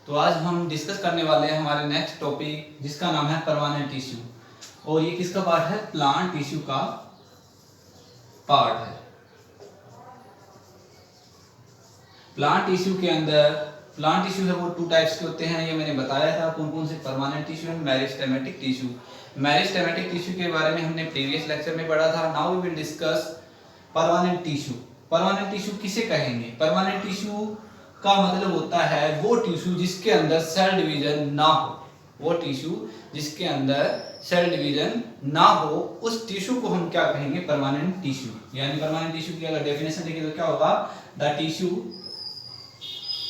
तो आज हम डिस्कस करने वाले हैं हमारे नेक्स्ट टॉपिक जिसका नाम है परमानेंट टिश्यू। और ये किसका पार्ट है? प्लांट टिश्यू का पार्ट है। प्लांट टिश्यू के अंदर प्लांट टिश्यू है वो टू टाइप्स के होते हैं, ये मैंने बताया था कौन कौन से, permanent tissue and meristematic tissue. Meristematic tissue के बारे में हमने प्रीवियस लेक्चर में पढ़ा था। Now we will discuss permanent tissue. Permanent tissue किसे कहेंगे? परमानेंट टिश्यू का मतलब होता है वो टिश्यू जिसके अंदर सेल डिवीजन ना हो। वो टिश्यू जिसके अंदर सेल डिवीजन ना हो, उस टिश्यू को हम क्या कहेंगे? Permanent tissue. यानी परमानेंट टिश्यू की अगर डेफिनेशन देखें तो क्या होगा? The tissue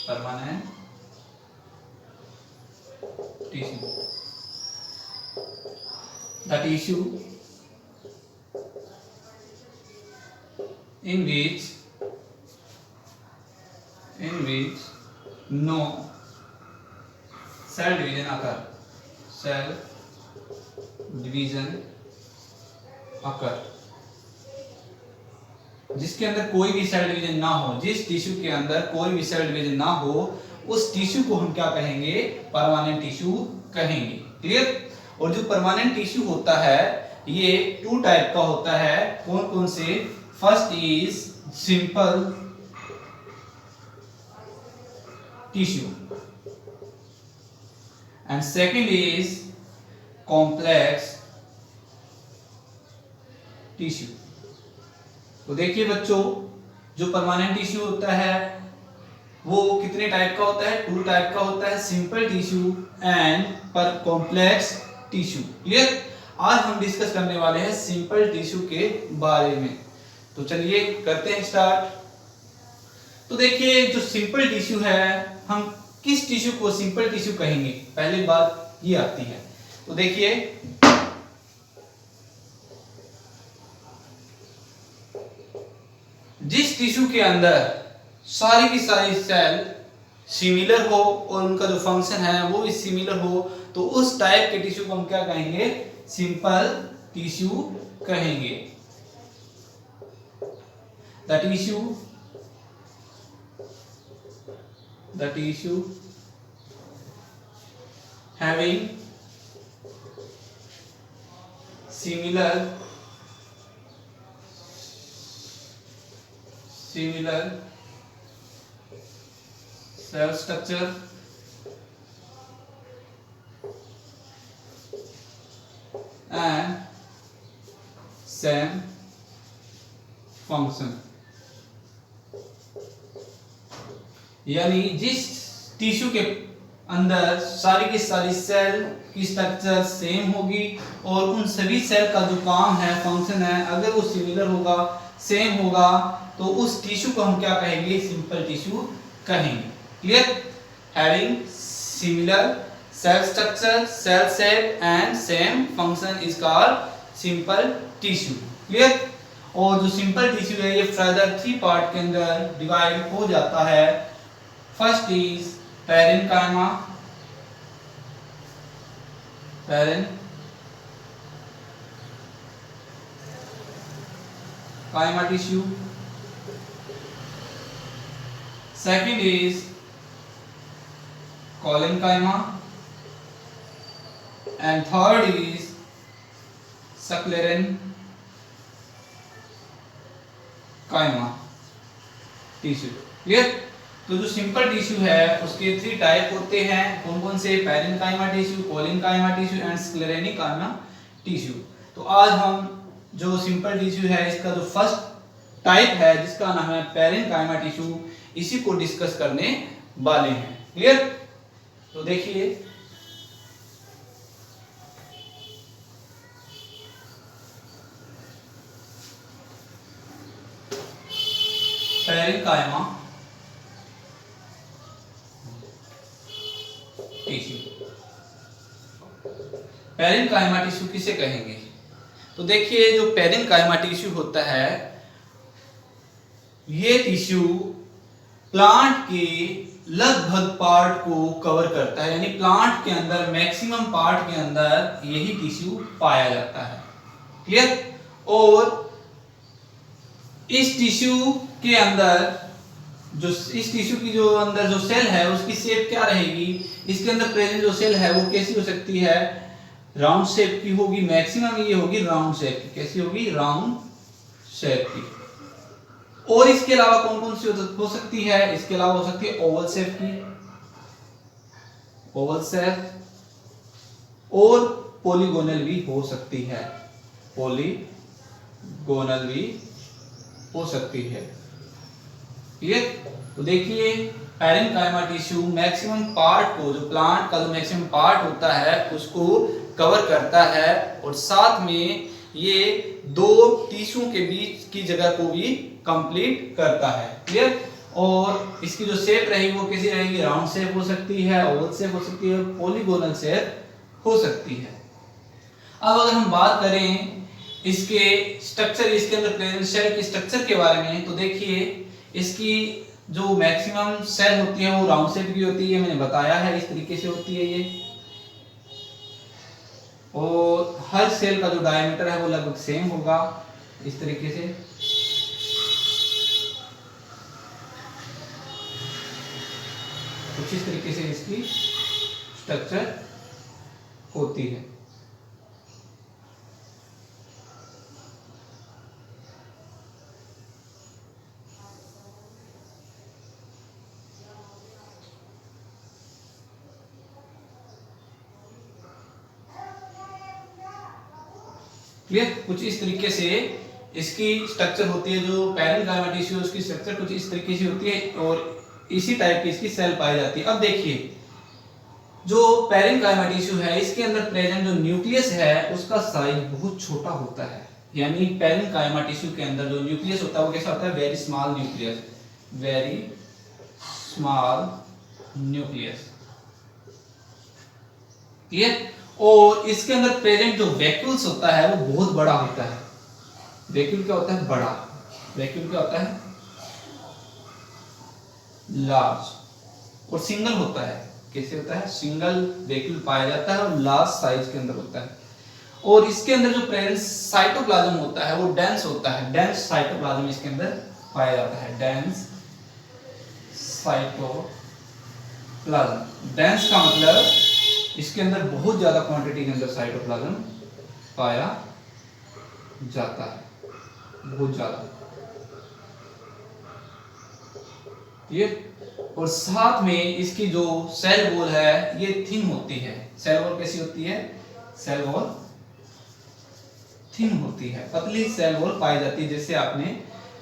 permanent tissue, the tissue in which no cell division occur, cell division occur, जिसके अंदर कोई भी सेल डिवीजन ना हो, जिस टिश्यू के अंदर कोई भी सेल डिवीजन ना हो, उस टिश्यू को हम क्या कहेंगे? परमानेंट टिश्यू कहेंगे। क्लियर? और जो परमानेंट टिश्यू होता है ये टू टाइप का होता है। कौन कौन से? First is simple tissue and second is complex tissue. तो देखिए बच्चों, जो परमानेंट टिश्यू होता है वो कितने टाइप का होता है? टू टाइप का होता है, सिंपल टिश्यू एंड पर कॉम्प्लेक्स टिश्यू। क्लियर? आज हम डिस्कस करने वाले हैं सिंपल टिश्यू के बारे में। तो चलिए करते हैं स्टार्ट। तो देखिए जो सिंपल टिश्यू है, हम किस टिश्यू को सिंपल टिश्यू कहेंगे? पहली बात ये आती है। तो देखिए जिस टिश्यू के अंदर सारी की सारी सेल सिमिलर हो और उनका जो फंक्शन है वो भी सिमिलर हो, तो उस टाइप के टिश्यू को हम क्या कहेंगे? सिंपल टिश्यू कहेंगे। The tissue having similar cell structure and same function। यानी जिस टिश्यू के अंदर सारी की सारी सेल की स्ट्रक्चर सेम होगी और उन सभी सेल का जो काम है, फंक्शन है, अगर वो सिमिलर होगा, सेम होगा, तो उस टिश्यू को हम क्या कहेंगे? सिंपल टिश्यू कहेंगे। Clear? Having similar cell structure, cell shape and same function is called simple tissue. Clear? और जो सिंपल टिश्यू है ये फर्दर थ्री पार्ट के अंदर डिवाइड हो जाता है। First is parenchyma, parenchyma tissue. Second is collenchyma and third is sclerenchyma tissue. Clear? तो जो सिंपल टिश्यू है उसके थ्री टाइप होते हैं। कौन कौन से? Parenchyma tissue, collenchyma tissue and sclerenchyma tissue. तो आज हम जो सिंपल टिश्यू है इसका जो फर्स्ट टाइप है जिसका नाम है पैरेन्काइमा टिश्यू, इसी को डिस्कस करने वाले हैं। क्लियर? तो देखिए पैरेन्काइमा टिश्यू। पैरेन्काइमा टिश्यू किसे कहेंगे? तो देखिए जो पैरेन्काइमा टिश्यू होता है ये टिश्यू प्लांट के लगभग पार्ट को कवर करता है, यानी प्लांट के अंदर मैक्सिमम पार्ट के अंदर यही टिश्यू पाया जाता है। क्लियर? और इस टिश्यू के अंदर जो इस टिश्यू की जो अंदर जो सेल है उसकी शेप क्या रहेगी, इसके अंदर प्रेजेंट जो सेल है वो कैसी हो सकती है, राउंड शेप की होगी, मैक्सिमम ये होगी राउंड शेप की। कैसी होगी, राउंड शेप की। और इसके अलावा कौन कौन सी हो सकती है, इसके अलावा हो सकती है ओवल शेप की, ओवल शेप, और पॉलीगोनल भी हो सकती है, पॉलीगोनल भी हो सकती है। क्लियर। तो देखिए पैरेन्काइमा टिश्यू मैक्सिमम पार्ट को, जो प्लांट का जो मैक्सिमम पार्ट होता है उसको कवर करता है, और साथ में ये दो टिश्यू के बीच की जगह को भी कंप्लीट करता है। क्लियर। और इसकी जो शेप रहेगी वो कैसी रहेगी, राउंड शेप हो सकती है, ओवल शेप हो सकती है, पॉलीगोनल शेप हो सकती है। अब अगर हम बात करें इसके स्ट्रक्चर, इसके अंदर प्रेजेंट सेल के स्ट्रक्चर के बारे में, तो देखिए इसकी जो मैक्सिमम सेल होती है वो राउंड शेप की होती है, मैंने बताया है इस तरीके से होती है ये, और हर सेल का जो डायमीटर है वो लगभग सेम होगा इस तरीके से। कुछ इस तरीके से इसकी स्ट्रक्चर होती है। क्लियर। कुछ इस तरीके से इसकी स्ट्रक्चर होती है, जो पैरेन्काइमा टिश्यू उसकी स्ट्रक्चर कुछ इस तरीके से होती है, और इसी टाइप की इसकी सेल पाई जाती है। अब देखिए जो पैरेन्काइमा टिश्यू है इसके अंदर प्रेजेंट जो न्यूक्लियस है उसका साइज बहुत छोटा होता है, यानी पैरेन्काइमा टिश्यू के अंदर जो न्यूक्लियस होता है वो कैसा होता है, very small nucleus, very small nucleus. Clear. और इसके अंदर प्रेजेंट जो वैक्यूल्स होता है वो बहुत बड़ा होता है। वैक्यूल क्या होता है, बड़ा। वैक्यूल क्या होता है, लार्ज। और सिंगल होता है, कैसे होता है, सिंगल वैक्यूल पाया जाता है और लार्ज साइज के अंदर होता है। और इसके अंदर जो प्रेजेंट साइटोप्लाज्म होता है वो डेंस होता है, डेंस साइटोप्लाज्म इसके अंदर पाया जाता है, डेंस साइटोप्लाज्म। डेंस का मतलब इसके अंदर बहुत ज्यादा क्वांटिटी के अंदर साइटोप्लाज्म पाया जाता है, बहुत ज्यादा। ये और साथ में इसकी जो सेल वॉल है ये थिन होती है। सेल वॉल कैसी होती है, सेल वॉल थिन होती है, पतली सेल वॉल पाई जाती है। जैसे आपने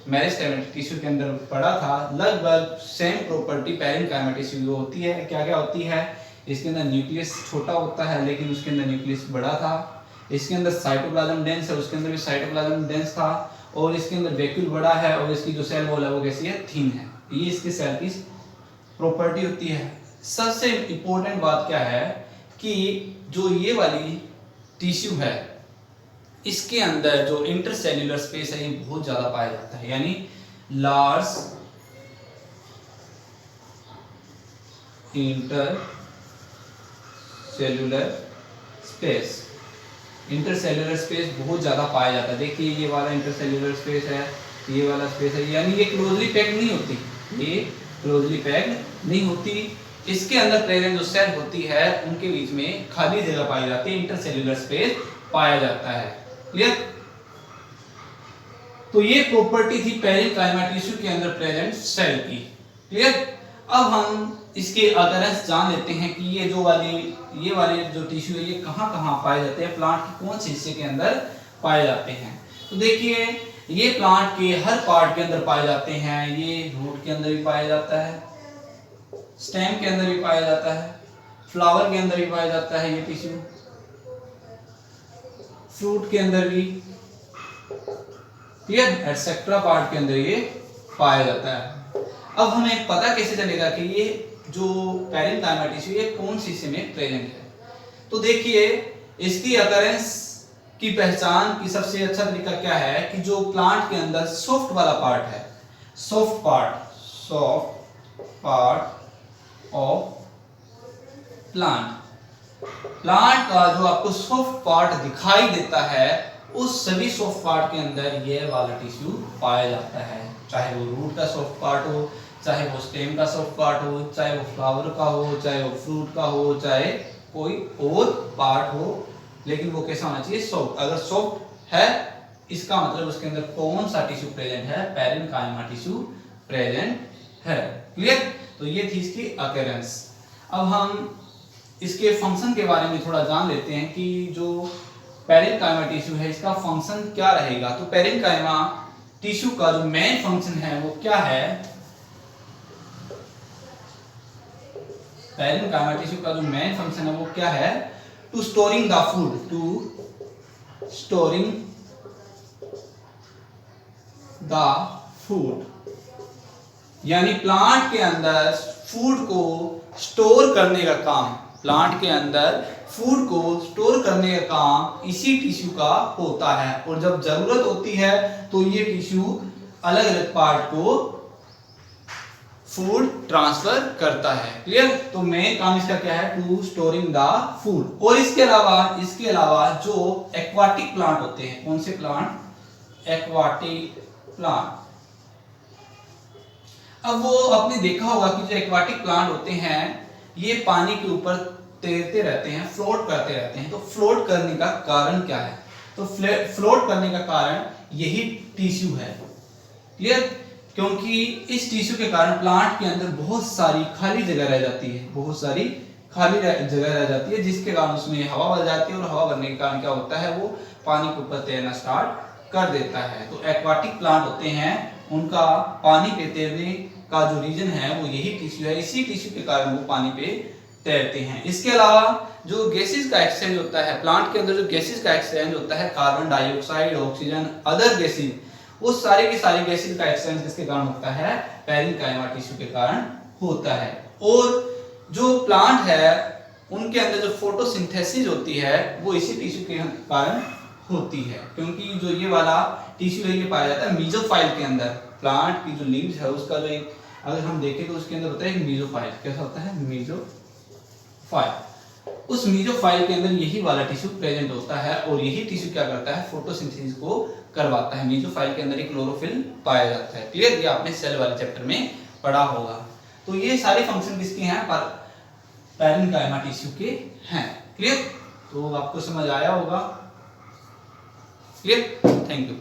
मेरिस्टेम टिश्यू के अंदर पढ़ा था, लगभग सेम प्रॉपर्टी पैरेन्काइमा टिश्यू होती है। क्या क्या होती है, इसके अंदर न्यूक्लियस छोटा होता है लेकिन उसके अंदर न्यूक्लियस बड़ा था। इसके अंदर साइटोप्लाज्म डेंस है, उसके अंदर भी साइटोप्लाज्म डेंस था। और इसके अंदर वैक्यूल बड़ा है और इसकी जो सेल वॉल है वो कैसी है, थिन है। ये इसके सेल की प्रॉपर्टी होती है। सबसे इंपॉर्टेंट बात क्या है कि जो ये वाली टिश्यू है इसके अंदर जो इंटरसेल्यूलर स्पेस है ये बहुत ज्यादा पाया जाता है, यानी large inter cellular space, intercellular space बहुत ज्यादा पाया जाता है। देखिए ये वाला इंटरसेल्यूलर स्पेस है, ये वाला स्पेस है, यानी ये क्लोजली पैक्ड नहीं होती, ये क्लोजली पैक्ड नहीं होती। इसके अंदर प्रेजेंट जो सेल होती है उनके बीच में खाली जगह पाई जाती है, इंटरसेल्यूलर स्पेस पाया जाता है। क्लियर। तो ये प्रॉपर्टी थी पैरेन्काइमा टिश्यू के अंदर प्रेजेंट सेल की। क्लियर। अब हम इसके अकरेंस जान लेते हैं कि ये वाले जो टिश्यू है ये कहाँ पाए जाते हैं, प्लांट के कौन से हिस्से के अंदर पाए जाते हैं। तो देखिए ये प्लांट के हर पार्ट के अंदर पाए जाते हैं। ये रूट के अंदर भी पाया जाता है, स्टेम के अंदर भी पाया जाता है, फ्लावर के अंदर भी पाया जाता है ये टिश्यू, फ्रूट के अंदर भी, क्लियर, एटसेट्रा पार्ट के अंदर ये पाया जाता है। अब हमें पता कैसे चलेगा कि ये जो पैरेन्काइमा टिश्यू ये कौन सी हिस्से में प्रेजेंट है। तो देखिए इसकी अकरेंस की पहचान की सबसे अच्छा तरीका क्या है कि जो प्लांट के अंदर सॉफ्ट वाला पार्ट है, सॉफ्ट पार्ट ऑफ प्लांट का जो आपको सॉफ्ट पार्ट दिखाई देता है उस सभी सॉफ्ट पार्ट के अंदर ये वाला टिश्यू पाया जाता है, चाहे वो रूट का सॉफ्ट पार्ट हो, चाहे वो स्टेम का सॉफ्ट पार्ट हो, चाहे वो फ्लावर का हो, चाहे वो फ्रूट का हो, चाहे कोई और पार्ट हो, लेकिन वो कैसा होना चाहिए, सॉफ्ट। अगर सॉफ्ट है इसका मतलब उसके अंदर कौन सा टिश्यू प्रेजेंट है, पैरेन्काइमा टिश्यू प्रेजेंट है। क्लियर? तो ये थी इसकी अकेरेंस। अब हम इसके फंक्शन के बारे में थोड़ा जान लेते हैं कि जो पैरेन्काइमा टिश्यू है इसका फंक्शन क्या रहेगा। तो पैरेन्काइमा टिश्यू का जो मेन फंक्शन है वो क्या है, पैरेन्काइमा टिश्यू का जो मेन फंक्शन है वो क्या है, to storing the food, to storing the food, यानी प्लांट के अंदर फूड को स्टोर करने का काम, प्लांट के अंदर फूड को स्टोर करने का काम इसी टिश्यू का होता है। और जब जरूरत होती है तो ये टिश्यू अलग अलग पार्ट को फूड ट्रांसफर करता है। क्लियर? तो मेन काम इसका क्या है, टू स्टोरिंग द फूड। और इसके अलावा जो एक्वाटिक प्लांट होते हैं, कौन से प्लांट, एक्वाटिक प्लांट। अब वो आपने देखा होगा कि जो एक्वाटिक प्लांट होते हैं ये पानी के ऊपर तैरते रहते हैं, फ्लोट करते रहते हैं। तो फ्लोट करने का कारण क्या है, तो फ्लोट करने का कारण यही टिश्यू है। क्लियर? क्योंकि इस टिश्यू के कारण प्लांट के अंदर बहुत सारी खाली जगह रह जाती है, बहुत सारी खाली जगह रह जाती है, जिसके कारण उसमें हवा भर जाती है और हवा भरने के कारण क्या होता है, वो पानी के ऊपर तैरना स्टार्ट कर देता है। तो एक्वाटिक प्लांट होते हैं उनका पानी पे तैरने का जो रीजन है वो यही टिश्यू है, इसी टिश्यू के कारण वो पानी पे तैरते हैं। इसके अलावा जो गैसेस का एक्सचेंज होता है प्लांट के अंदर, जो गैसेस का एक्सचेंज होता है, carbon dioxide, oxygen, other gases, वो सारे के सारे गैसेस का एक्सचेंज किसके कारण होता है, पैरेन्काइमा टिश्यू के कारण होता है। और जो प्लांट है उनके अंदर जो फोटोसिंथेसिस होती है वो इसी टिश्यू के कारण होती है, क्योंकि जो ये वाला टिश्यू है ये पाया जाता है मीजोफाइल के अंदर। प्लांट की जो लीव्स है उसका जो एक अगर हम देखें तो उसके अंदर होता है एक मीजोफाइल। कैसा होता है, मीजोफाइल। उस मीजोफाइल के अंदर यही वाला टिश्यू प्रेजेंट होता है और यही टिश्यू क्या करता है, फोटोसिंथेसिस को करवाता है। मीजोफाइल के अंदर एक क्लोरोफिल पाया जाता है। क्लियर? ये आपने सेल वाले चैप्टर में पढ़ा होगा। तो ये सारे फंक्शन किसके हैं, पैरेन्काइमा टिश्यू के हैं। क्लियर? तो आपको समझ आया होगा। क्लियर? Thank you.